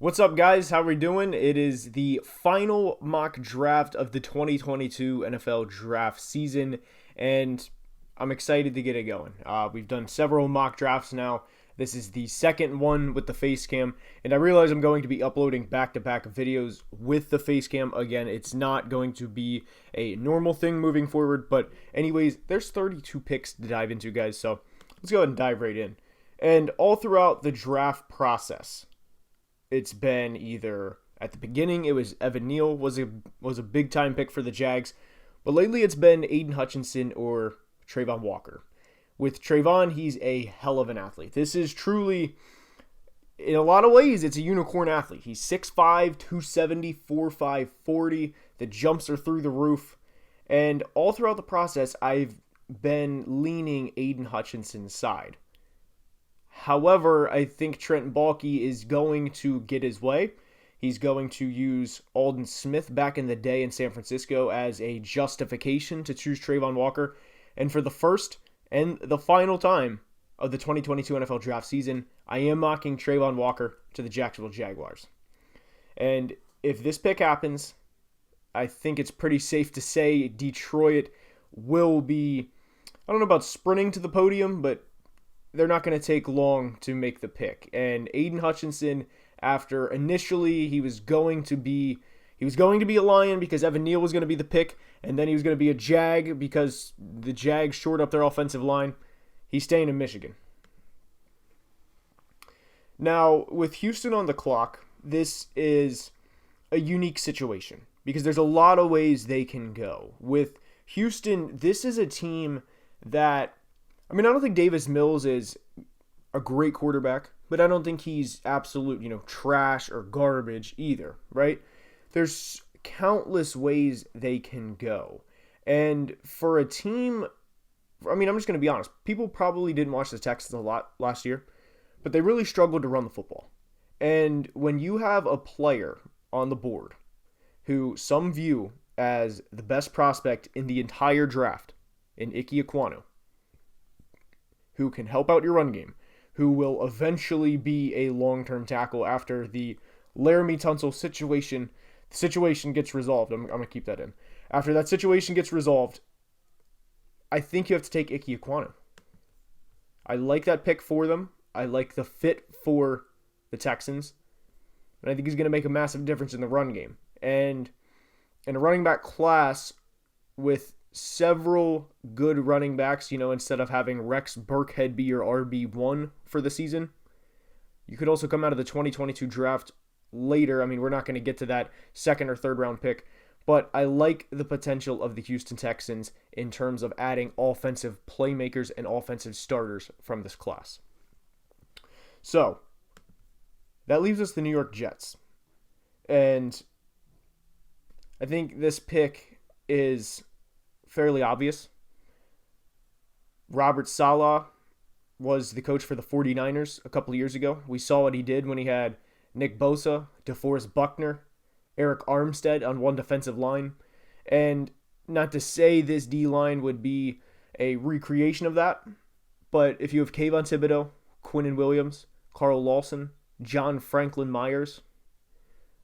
What's up, guys? How are we doing? It is the final mock draft of the 2022 NFL draft season, and I'm excited to get it going. We've done several mock drafts now. This is the second one with the face cam, and I realize I'm going to be uploading back-to-back videos with the face cam. Again, it's not going to be a normal thing moving forward, but anyways, there's 32 picks to dive into, guys, so let's go ahead and dive right in. And all throughout the draft process, it's been either at the beginning it was Evan Neal was a big time pick for the Jags, but lately it's been Aiden Hutchinson or Trayvon Walker. With Trayvon, he's a hell of an athlete. This is truly, in a lot of ways, it's a unicorn athlete. He's 6'5", 270, 4'5", 40. The jumps are through the roof. And all throughout the process, I've been leaning Aiden Hutchinson's side. However, I think Trent Baalke is going to get his way. He's going to use Aldon Smith back in the day in San Francisco as a justification to choose Trayvon Walker. And for the first and the final time of the 2022 NFL draft season, I am mocking Trayvon Walker to the Jacksonville Jaguars. And if this pick happens, I think it's pretty safe to say Detroit will be, I don't know about sprinting to the podium, but they're not going to take long to make the pick. And Aiden Hutchinson, after initially he was going to be a Lion because Evan Neal was going to be the pick, and then he was going to be a Jag because the Jags shored up their offensive line. He's staying in Michigan. Now, with Houston on the clock, this is a unique situation because there's a lot of ways they can go. With Houston, this is a team that, I don't think Davis Mills is a great quarterback, but I don't think he's absolute, trash or garbage either, right? There's countless ways they can go. And for a team, I'm just going to be honest, people probably didn't watch the Texans a lot last year, but they really struggled to run the football. And when you have a player on the board who some view as the best prospect in the entire draft, in Ike Ekwonu, who can help out your run game, who will eventually be a long-term tackle after the Laramie Tunsil situation gets resolved. I'm going to keep that in. After that situation gets resolved, I think you have to take Ike Ekwonu. I like that pick for them. I like the fit for the Texans. And I think he's going to make a massive difference in the run game. And in a running back class with several good running backs, instead of having Rex Burkhead be your RB1 for the season, you could also come out of the 2022 draft later. We're not going to get to that second or third round pick, but I like the potential of the Houston Texans in terms of adding offensive playmakers and offensive starters from this class. So that leaves us the New York Jets. And I think this pick is fairly obvious. Robert Saleh was the coach for the 49ers a couple of years ago. We saw what he did when he had Nick Bosa, DeForest Buckner, Eric Armstead on one defensive line. And not to say this D-line would be a recreation of that, but if you have Kayvon Thibodeau, Quinnen Williams, Carl Lawson, John Franklin Myers,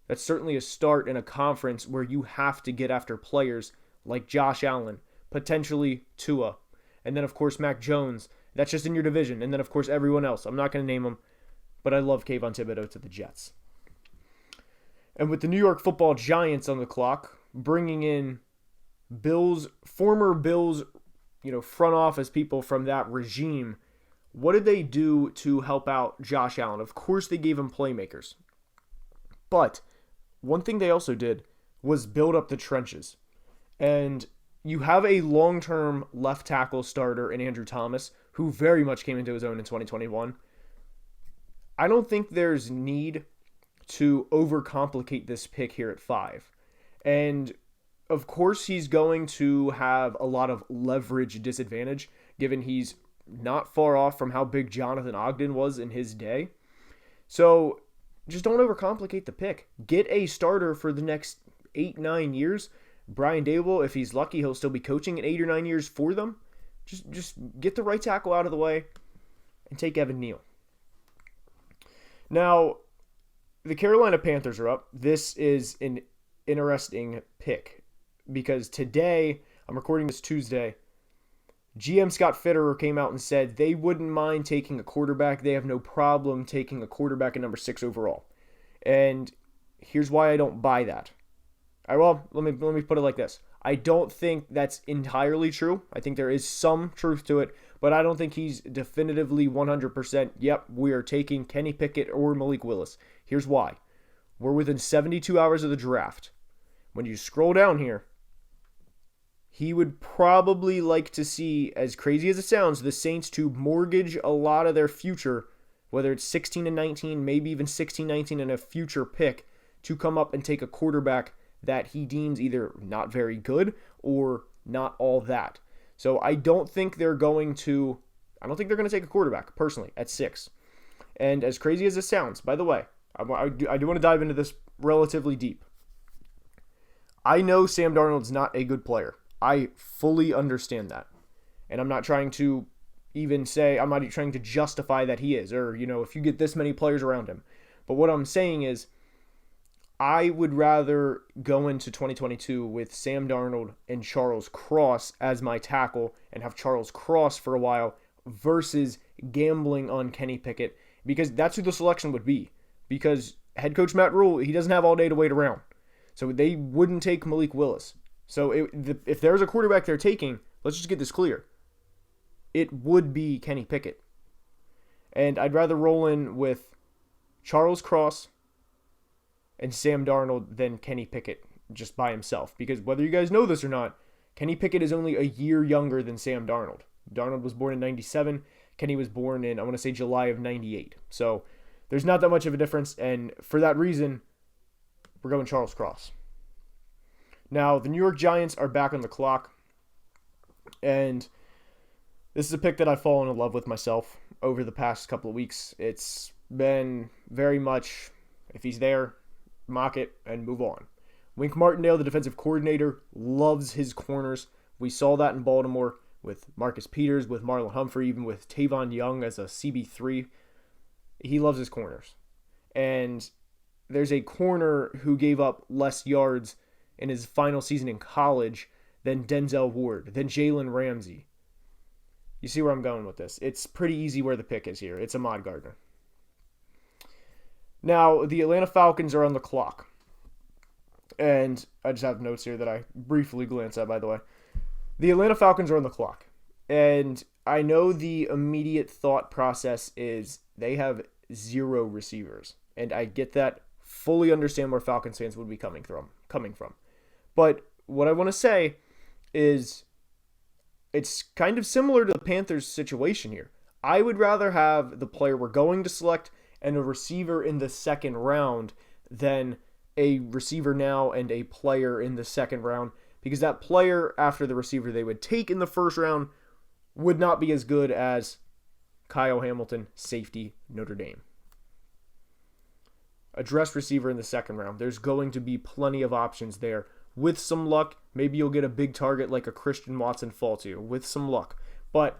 that's certainly a start in a conference where you have to get after players like Josh Allen, potentially Tua, and then, of course, Mac Jones. That's just in your division. And then, of course, everyone else. I'm not going to name them, but I love Kayvon Thibodeau to the Jets. And with the New York Football Giants on the clock, bringing in former Bills, front office people from that regime, what did they do to help out Josh Allen? Of course, they gave him playmakers. But one thing they also did was build up the trenches. And you have a long-term left tackle starter in Andrew Thomas, who very much came into his own in 2021. I don't think there's need to overcomplicate this pick here at 5. And of course, he's going to have a lot of leverage disadvantage, given he's not far off from how big Jonathan Ogden was in his day. So just don't overcomplicate the pick. Get a starter for the next 8-9 years. Brian Daboll, if he's lucky, he'll still be coaching in 8 or 9 years for them. Just get the right tackle out of the way and take Evan Neal. Now, the Carolina Panthers are up. This is an interesting pick because today, I'm recording this Tuesday, GM Scott Fitterer came out and said they wouldn't mind taking a quarterback. They have no problem taking a quarterback at number 6 overall. And here's why I don't buy that. Well, let me put it like this. I don't think that's entirely true. I think there is some truth to it, but I don't think he's definitively 100%, yep, we are taking Kenny Pickett or Malik Willis. Here's why. We're within 72 hours of the draft. When you scroll down here, he would probably like to see, as crazy as it sounds, the Saints to mortgage a lot of their future, whether it's 16 and 19, maybe even 16-19 and a future pick, to come up and take a quarterback that he deems either not very good or not all that. So I don't think they're going to take a quarterback, personally, at 6. And as crazy as it sounds, by the way, I do want to dive into this relatively deep. I know Sam Darnold's not a good player. I fully understand that. And I'm not trying to justify that he is, or, if you get this many players around him. But what I'm saying is, I would rather go into 2022 with Sam Darnold and Charles Cross as my tackle and have Charles Cross for a while versus gambling on Kenny Pickett, because that's who the selection would be. Because head coach Matt Rule, he doesn't have all day to wait around. So they wouldn't take Malik Willis. So if there's a quarterback they're taking, let's just get this clear. It would be Kenny Pickett. And I'd rather roll in with Charles Cross and Sam Darnold than Kenny Pickett just by himself. Because whether you guys know this or not, Kenny Pickett is only a year younger than Sam Darnold. Darnold was born in 97. Kenny was born in, I want to say, July of 98. So there's not that much of a difference. And for that reason, we're going Charles Cross. Now, the New York Giants are back on the clock. And this is a pick that I've fallen in love with myself over the past couple of weeks. It's been very much, if he's there, mock it and move on. Wink Martindale, the defensive coordinator, loves his corners. We saw that in Baltimore with Marcus Peters, with Marlon Humphrey, even with Tavon Young as a CB3. He loves his corners. And there's a corner who gave up less yards in his final season in college than Denzel Ward, than Jalen Ramsey. You see where I'm going with this. It's pretty easy where the pick is here. It's Ahmad Gardner. Now, the Atlanta Falcons are on the clock. And I just have notes here that I briefly glance at, by the way. The Atlanta Falcons are on the clock. And I know the immediate thought process is they have 0 receivers. And I get that. Fully understand where Falcons fans would be coming from. But what I want to say is it's kind of similar to the Panthers situation here. I would rather have the player we're going to select and a receiver in the second round than a receiver now and a player in the second round, because that player after the receiver they would take in the first round would not be as good as Kyle Hamilton, safety, Notre Dame. A dress receiver in the second round. There's going to be plenty of options there. With some luck, maybe you'll get a big target like a Christian Watson fall to you. With some luck. But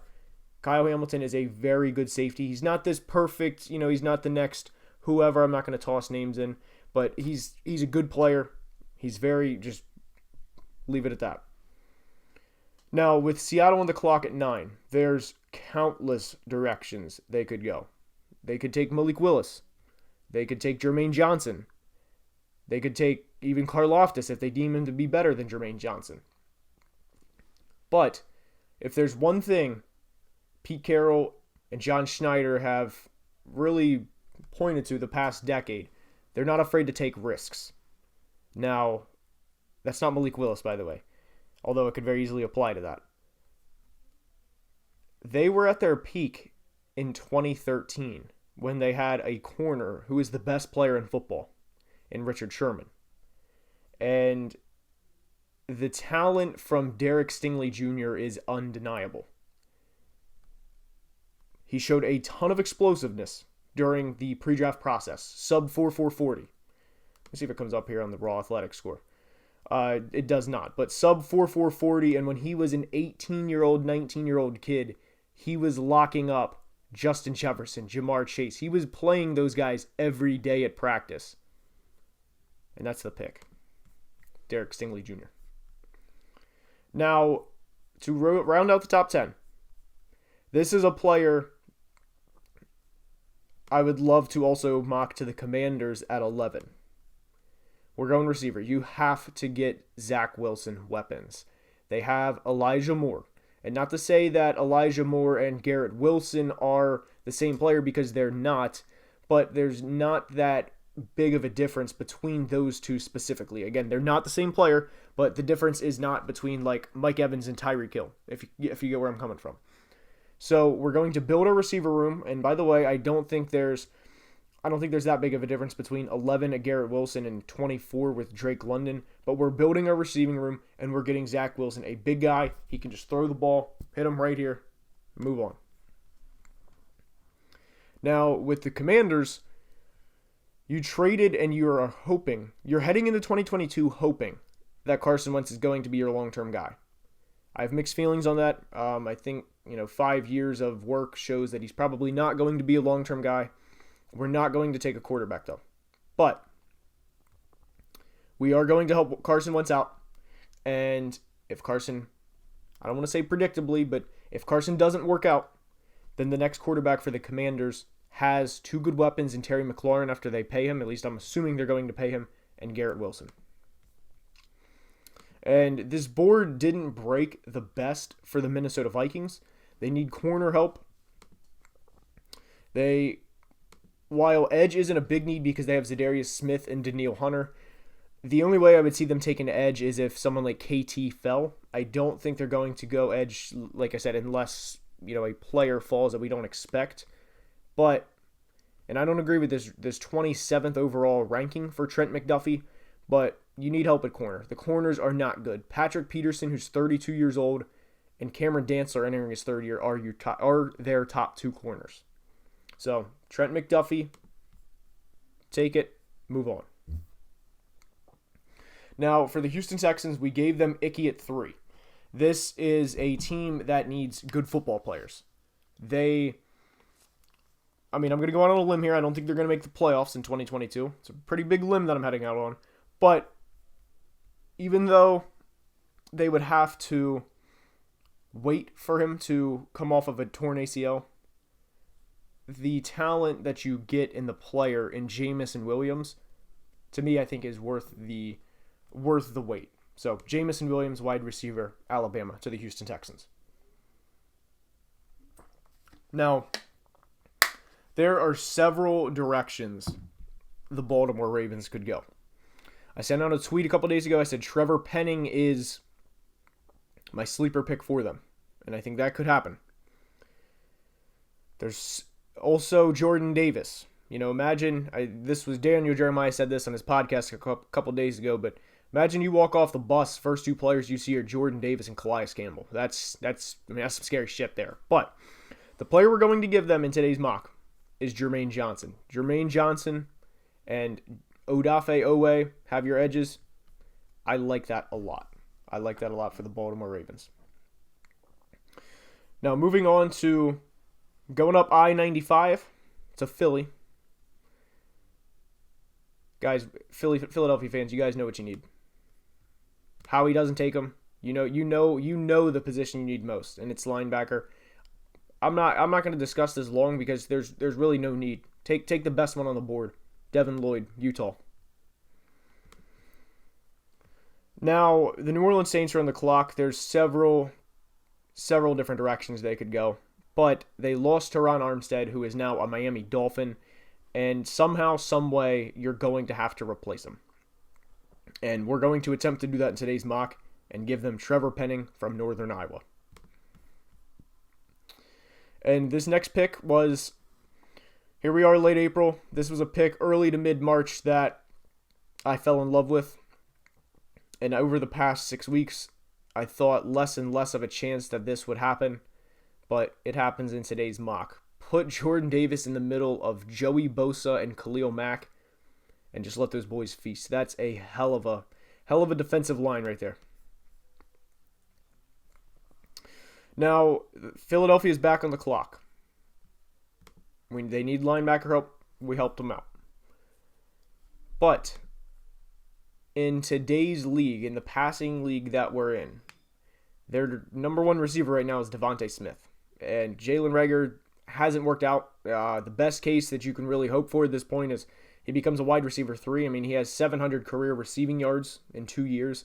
Kyle Hamilton is a very good safety. He's not this perfect, he's not the next whoever. I'm not going to toss names in. But he's a good player. He's just leave it at that. Now, with Seattle on the clock at 9, there's countless directions they could go. They could take Malik Willis. They could take Jermaine Johnson. They could take even Karlaftis if they deem him to be better than Jermaine Johnson. But if there's one thing Pete Carroll and John Schneider have really pointed to the past decade, they're not afraid to take risks. Now, that's not Malik Willis, by the way, although it could very easily apply to that. They were at their peak in 2013 when they had a corner who is the best player in football, in Richard Sherman. And the talent from Derek Stingley Jr. is undeniable. He showed a ton of explosiveness during the pre-draft process, sub 4.440. Let's see if it comes up here on the raw athletic score. It does not, but sub 4.440, and when he was an 18-year-old, 19-year-old kid, he was locking up Justin Jefferson, Jamar Chase. He was playing those guys every day at practice. and that's the pick. Derek Stingley Jr. Now, to round out the top 10, this is a player I would love to also mock to the Commanders at 11. We're going receiver. You have to get Zach Wilson weapons. They have Elijah Moore. And not to say that Elijah Moore and Garrett Wilson are the same player, because they're not, but there's not that big of a difference between those two specifically. Again, they're not the same player, but the difference is not between like Mike Evans and Tyreek Hill, if you get where I'm coming from. So we're going to build a receiver room, and by the way, I don't think there's that big of a difference between 11 at Garrett Wilson and 24 with Drake London, but we're building a receiving room, and we're getting Zach Wilson, a big guy. He can just throw the ball, hit him right here, move on. Now, with the Commanders, you traded and you're heading into 2022 hoping that Carson Wentz is going to be your long-term guy. I have mixed feelings on that. I think, 5 years of work shows that he's probably not going to be a long-term guy. We're not going to take a quarterback, though. But we are going to help Carson Wentz out. And if Carson, I don't want to say predictably, but if Carson doesn't work out, then the next quarterback for the Commanders has two good weapons in Terry McLaurin after they pay him. At least I'm assuming they're going to pay him, and Garrett Wilson. And this board didn't break the best for the Minnesota Vikings. They need corner help. While edge isn't a big need because they have Zadarius Smith and Danielle Hunter, the only way I would see them taking edge is if someone like KT fell. I don't think they're going to go edge, like I said, unless a player falls that we don't expect. And I don't agree with this 27th overall ranking for Trent McDuffie, but you need help at corner. The corners are not good. Patrick Peterson, who's 32 years old, and Cameron Dantzler entering his third year are their top two corners. So, Trent McDuffie, take it, move on. Now, for the Houston Texans, we gave them Icky at 3. This is a team that needs good football players. I'm going to go out on a limb here. I don't think they're going to make the playoffs in 2022. It's a pretty big limb that I'm heading out on. But even though they would have to wait for him to come off of a torn ACL, the talent that you get in the player in Jamison Williams, to me, I think is worth the wait. So, Jamison Williams, wide receiver, Alabama, to the Houston Texans. Now, there are several directions the Baltimore Ravens could go. I sent out a tweet a couple days ago. I said Trevor Penning is my sleeper pick for them, and I think that could happen. There's also Jordan Davis. Imagine, this was Daniel Jeremiah said this on his podcast a couple days ago, but imagine you walk off the bus, first two players you see are Jordan Davis and Calais Campbell. That's some scary shit there. But the player we're going to give them in today's mock is Jermaine Johnson. Jermaine Johnson and Odafe Owe have your edges. I like that a lot. I like that a lot for the Baltimore Ravens. Now, moving on to going up I-95 to Philly. Guys, Philadelphia fans, you guys know what you need. Howie doesn't take them. You know the position you need most, and it's linebacker. I'm not going to discuss this long because there's really no need. Take the best one on the board. Devin Lloyd, Utah. Now, the New Orleans Saints are on the clock. There's several different directions they could go, but they lost Teron Armstead, who is now a Miami Dolphin, and somehow, some way, you're going to have to replace him. And we're going to attempt to do that in today's mock and give them Trevor Penning from Northern Iowa. And this next pick was, here we are late April. This was a pick early to mid-March that I fell in love with. And over the past 6 weeks, I thought less and less of a chance that this would happen. But it happens in today's mock. Put Jordan Davis in the middle of Joey Bosa and Khalil Mack and just let those boys feast. That's a hell of a defensive line right there. Now, Philadelphia is back on the clock. When they need linebacker help, we helped them out. But in today's league, in the passing league that we're in, their number one receiver right now is Devontae Smith. And Jalen Reagor hasn't worked out. The best case that you can really hope for at this point is he becomes a wide receiver 3. I mean, he has 700 career receiving yards in 2 years.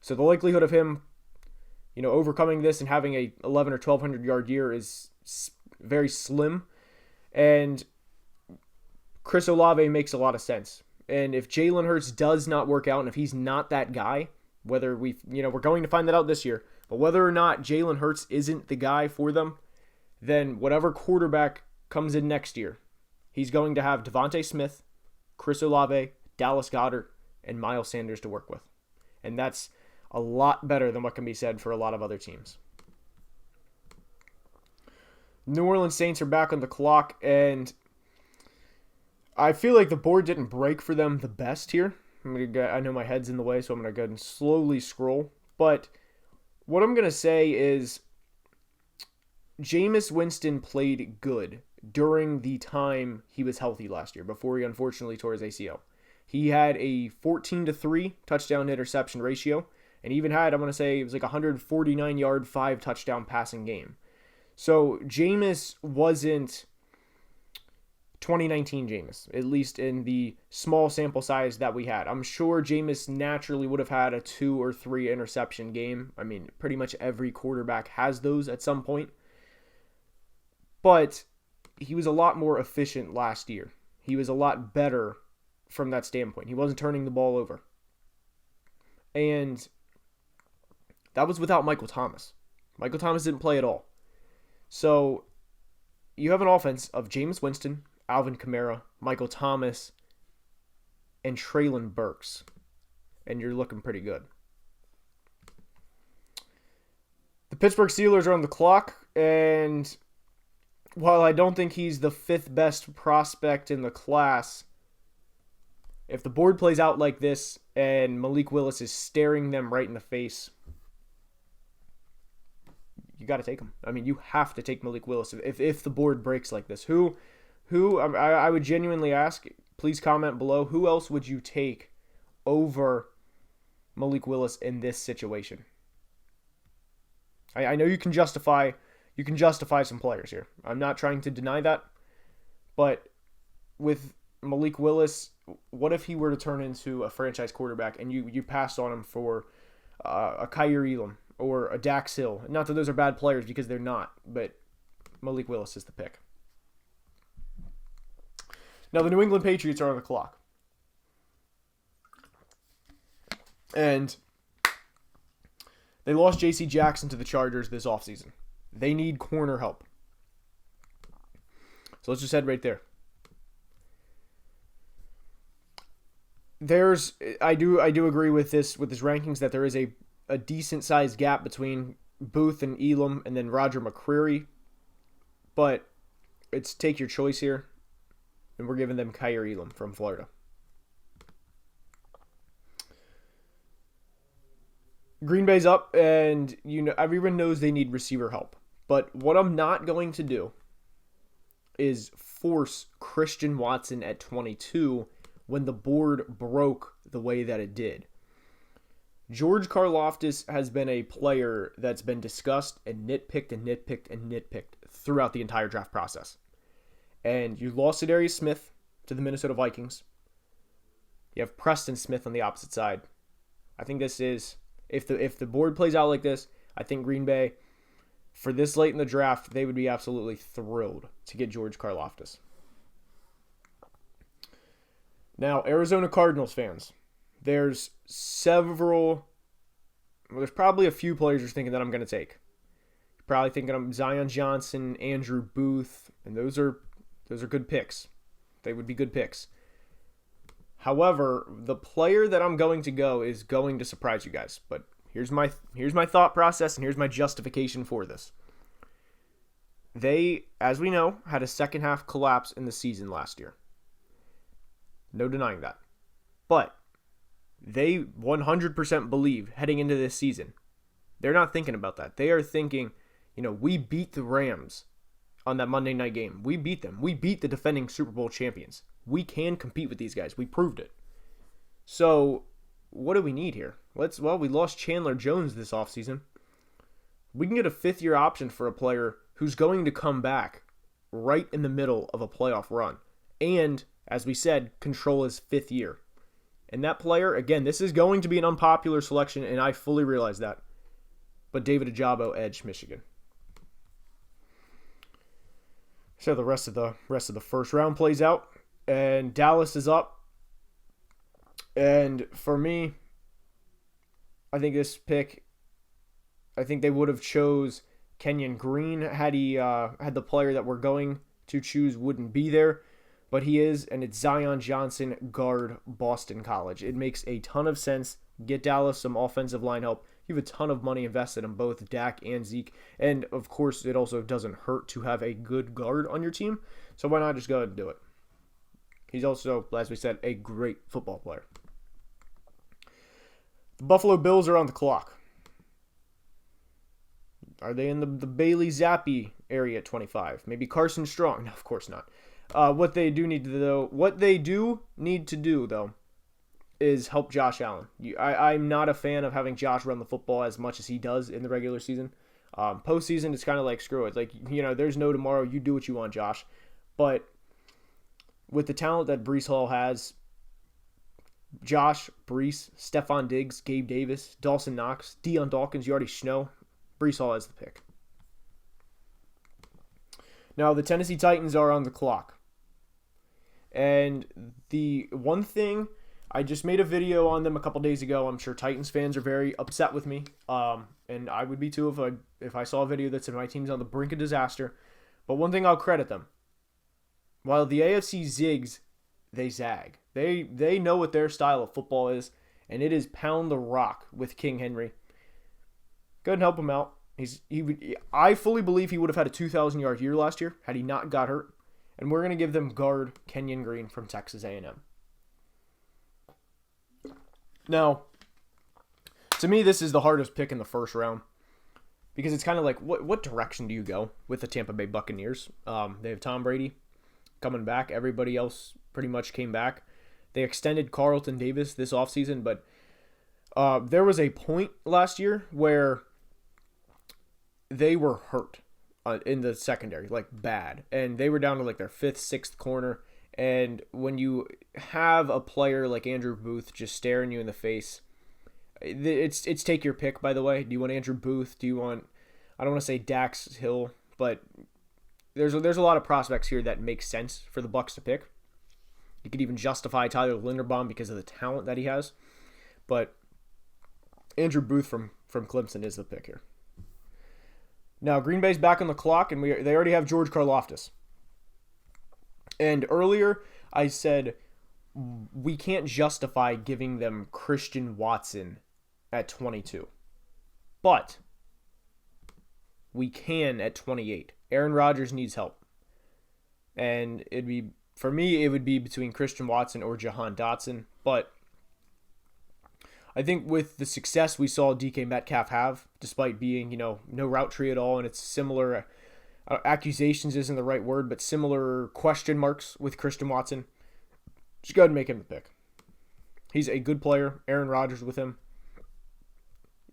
So the likelihood of him, overcoming this and having a 11 or 1,200 yard year is very slim. And Chris Olave makes a lot of sense. And if Jalen Hurts does not work out, and if he's not that guy, whether we're going to find that out this year, but whether or not Jalen Hurts isn't the guy for them, then whatever quarterback comes in next year, he's going to have Devontae Smith, Chris Olave, Dallas Goedert, and Miles Sanders to work with. And that's a lot better than what can be said for a lot of other teams. New Orleans Saints are back on the clock, and I feel like the board didn't break for them the best here. I know my head's in the way, so I'm going to go ahead and slowly scroll. But what I'm going to say is Jameis Winston played good during the time he was healthy last year, before he unfortunately tore his ACL. He had a 14-3 touchdown interception ratio, and even had, I'm going to say, it was like a 149-yard, 5 touchdown passing game. So Jameis wasn't 2019 Jameis, at least in the small sample size that we had. I'm sure Jameis naturally would have had a 2 or 3 interception game. I mean, pretty much every quarterback has those at some point. But he was a lot more efficient last year. He was a lot better from that standpoint. He wasn't turning the ball over. And that was without Michael Thomas. Michael Thomas didn't play at all. So you have an offense of Jameis Winston, Alvin Kamara, Michael Thomas, and Treylon Burks. And you're looking pretty good. The Pittsburgh Steelers are on the clock, and while I don't think he's the 5th best prospect in the class, if the board plays out like this and Malik Willis is staring them right in the face, you got to take him. I mean, you have to take Malik Willis if the board breaks like this. Who I would genuinely ask, please comment below, who else would you take over Malik Willis in this situation? I know you can justify some players here. I'm not trying to deny that. But with Malik Willis, what if he were to turn into a franchise quarterback and you passed on him for a Kyer Elam or a Dax Hill? Not that those are bad players, because they're not, but Malik Willis is the pick. Now the New England Patriots are on the clock. And they lost J.C. Jackson to the Chargers this offseason. They need corner help. So let's just head right there. I do agree with this rankings that there is a decent sized gap between Booth and Elam and then Roger McCreary. But it's take your choice here. And we're giving them Kyer Elam from Florida. Green Bay's up, and everyone knows they need receiver help. But what I'm not going to do is force Christian Watson at 22 when the board broke the way that it did. George Karlaftis has been a player that's been discussed and nitpicked throughout the entire draft process. And you lost Zadarius Smith to the Minnesota Vikings. You have Preston Smith on the opposite side. I think this is, if the board plays out like this, I think Green Bay, for this late in the draft, they would be absolutely thrilled to get George Karlaftis. Now, Arizona Cardinals fans, there's probably a few players you're thinking that I'm going to take. You're probably thinking of Zion Johnson, Andrew Booth, and those are good picks. They would be good picks. However, the player that I'm going to go is going to surprise you guys. But here's my thought process, and here's my justification for this. They, as we know, had a second half collapse in the season last year. No denying that. But they 100% believe heading into this season. They're not thinking about that. They are thinking, we beat the Rams on that Monday night game. We beat them. We beat the defending Super Bowl champions. We can compete with these guys. We proved it. So what do we need here? We lost Chandler Jones this offseason. We can get a fifth-year option for a player who's going to come back right in the middle of a playoff run. And, as we said, control his fifth year. And that player, again, this is going to be an unpopular selection, and I fully realize that. But David Ajabo, edge, Michigan. So the rest of the first round plays out, and Dallas is up. And for me, I think this pick, I think they would have chose Kenyon Green had he had the player that we're going to choose wouldn't be there. But he is, and it's Zion Johnson, guard, Boston College. It makes a ton of sense. Get Dallas some offensive line help. You have a ton of money invested in both Dak and Zeke. And, of course, it also doesn't hurt to have a good guard on your team. So why not just go ahead and do it? He's also, as we said, a great football player. The Buffalo Bills are on the clock. Are they in the Bailey Zappi area at 25? Maybe Carson Strong? No, of course not. What they do need to do, though, is help Josh Allen. I'm not a fan of having Josh run the football as much as he does in the regular season. Postseason, it's kind of like, screw it. Like, there's no tomorrow. You do what you want, Josh. But with the talent that Breece Hall has, Josh, Breece, Stephon Diggs, Gabe Davis, Dawson Knox, Deion Dawkins, you already know, Breece Hall has the pick. Now, the Tennessee Titans are on the clock. And the one thing, I just made a video on them a couple days ago. I'm sure Titans fans are very upset with me. And I would be too if I saw a video that said my team's on the brink of disaster. But one thing I'll credit them. While the AFC zigs, they zag. They know what their style of football is, and it is pound the rock with King Henry. Go ahead and help him out. I fully believe he would have had a 2,000-yard year last year had he not got hurt. And we're going to give them guard Kenyon Green from Texas A&M. Now, to me, this is the hardest pick in the first round. Because it's kind of like, what direction do you go with the Tampa Bay Buccaneers? They have Tom Brady coming back. Everybody else pretty much came back. They extended Carlton Davis this offseason, but there was a point last year where they were hurt in the secondary, like bad. And they were down to like their 5th, 6th corner. And when you have a player like Andrew Booth just staring you in the face, it's take your pick, by the way. Do you want Andrew Booth? Do you want, I don't want to say Dax Hill, but there's a lot of prospects here that make sense for the Bucs to pick. You could even justify Tyler Linderbaum because of the talent that he has. But Andrew Booth from Clemson is the pick here. Now, Green Bay's back on the clock, and they already have George Karlaftis. And earlier, I said we can't justify giving them Christian Watson at 22. But we can at 28. Aaron Rodgers needs help. And for me, it would be between Christian Watson or Jahan Dotson. But I think with the success we saw DK Metcalf have, despite being, no route tree at all, and it's similar, accusations isn't the right word, but similar question marks with Christian Watson, just go ahead and make him the pick. He's a good player. Aaron Rodgers with him.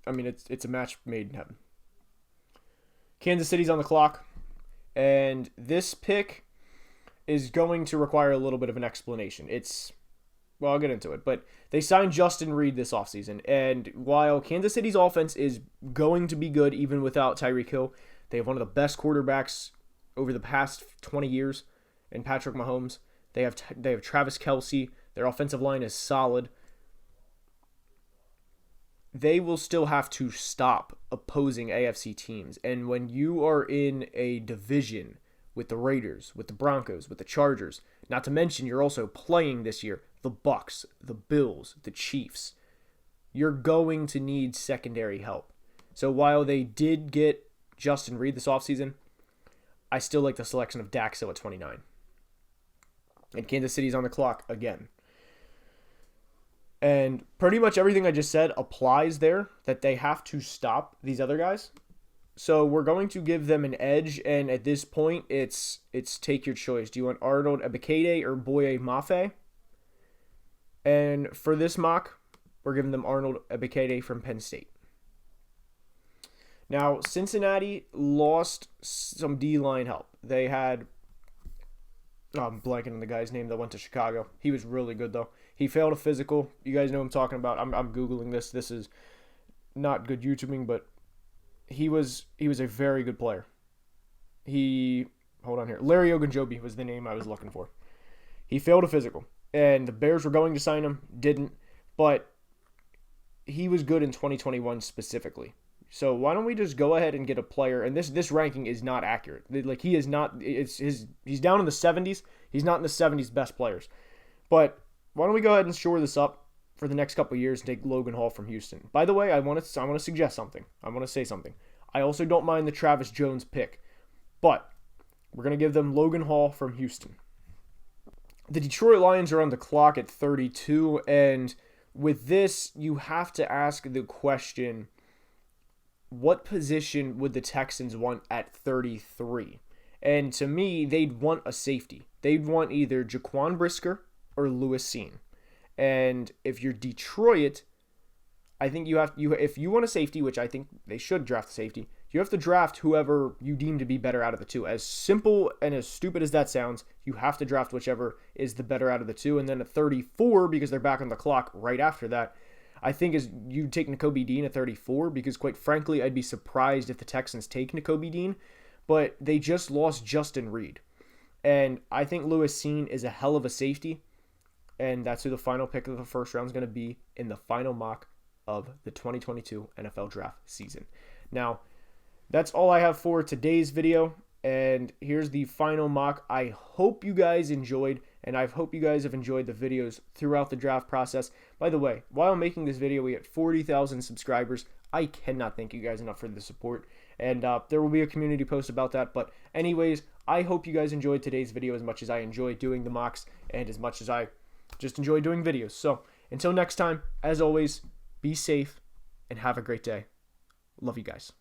I mean, it's a match made in heaven. Kansas City's on the clock, and this pick is going to require a little bit of an explanation. Well, I'll get into it, but they signed Justin Reed this offseason, and while Kansas City's offense is going to be good even without Tyreek Hill, they have one of the best quarterbacks over the past 20 years in Patrick Mahomes. They have Travis Kelce. Their offensive line is solid. They will still have to stop opposing AFC teams, and when you are in a division with the Raiders, with the Broncos, with the Chargers, not to mention you're also playing this year the Bucs, the Bills, the Chiefs, you're going to need secondary help. So while they did get Justin Reed this offseason, I still like the selection of Dax Hill at 29. And Kansas City's on the clock again. And pretty much everything I just said applies there, that they have to stop these other guys. So we're going to give them an edge, and at this point, it's take your choice. Do you want Arnold Ebiketie or Boye Mafe? And for this mock, we're giving them Arnold Ebiketie from Penn State. Now, Cincinnati lost some D-line help. They had, I'm blanking on the guy's name that went to Chicago. He was really good, though. He failed a physical. You guys know what I'm talking about. I'm Googling this. This is not good YouTubing, but he was a very good player. Hold on here. Larry Ogunjobi was the name I was looking for. He failed a physical, and the Bears were going to sign him, didn't, but he was good in 2021 specifically. So why don't we just go ahead and get a player? And this ranking is not accurate. Like, he is not. He's down in the 70s. He's not in the 70s best players. But why don't we go ahead and shore this up for the next couple of years and take Logan Hall from Houston? By the way, I want to suggest something. I want to say something. I also don't mind the Travis Jones pick, but we're gonna give them Logan Hall from Houston. The Detroit Lions are on the clock at 32, and with this, you have to ask the question: what position would the Texans want at 33? And to me, they'd want a safety. They'd want either Jaquan Brisker or Lewis Cine. And if you're Detroit, I think if you want a safety, which I think they should draft a safety, you have to draft whoever you deem to be better out of the two. As simple and as stupid as that sounds, you have to draft whichever is the better out of the two. And then at 34, because they're back on the clock right after that, I think is you take Nakobe Dean at 34, because quite frankly, I'd be surprised if the Texans take Nakobe Dean, but they just lost Justin Reed. And I think Lewis Cine is a hell of a safety, and that's who the final pick of the first round is going to be in the final mock of the 2022 NFL draft season. Now, that's all I have for today's video, and here's the final mock. I hope you guys enjoyed, and I hope you guys have enjoyed the videos throughout the draft process. By the way, while I'm making this video, we hit 40,000 subscribers. I cannot thank you guys enough for the support, and there will be a community post about that. But anyways, I hope you guys enjoyed today's video as much as I enjoy doing the mocks and as much as I just enjoy doing videos. So until next time, as always, be safe and have a great day. Love you guys.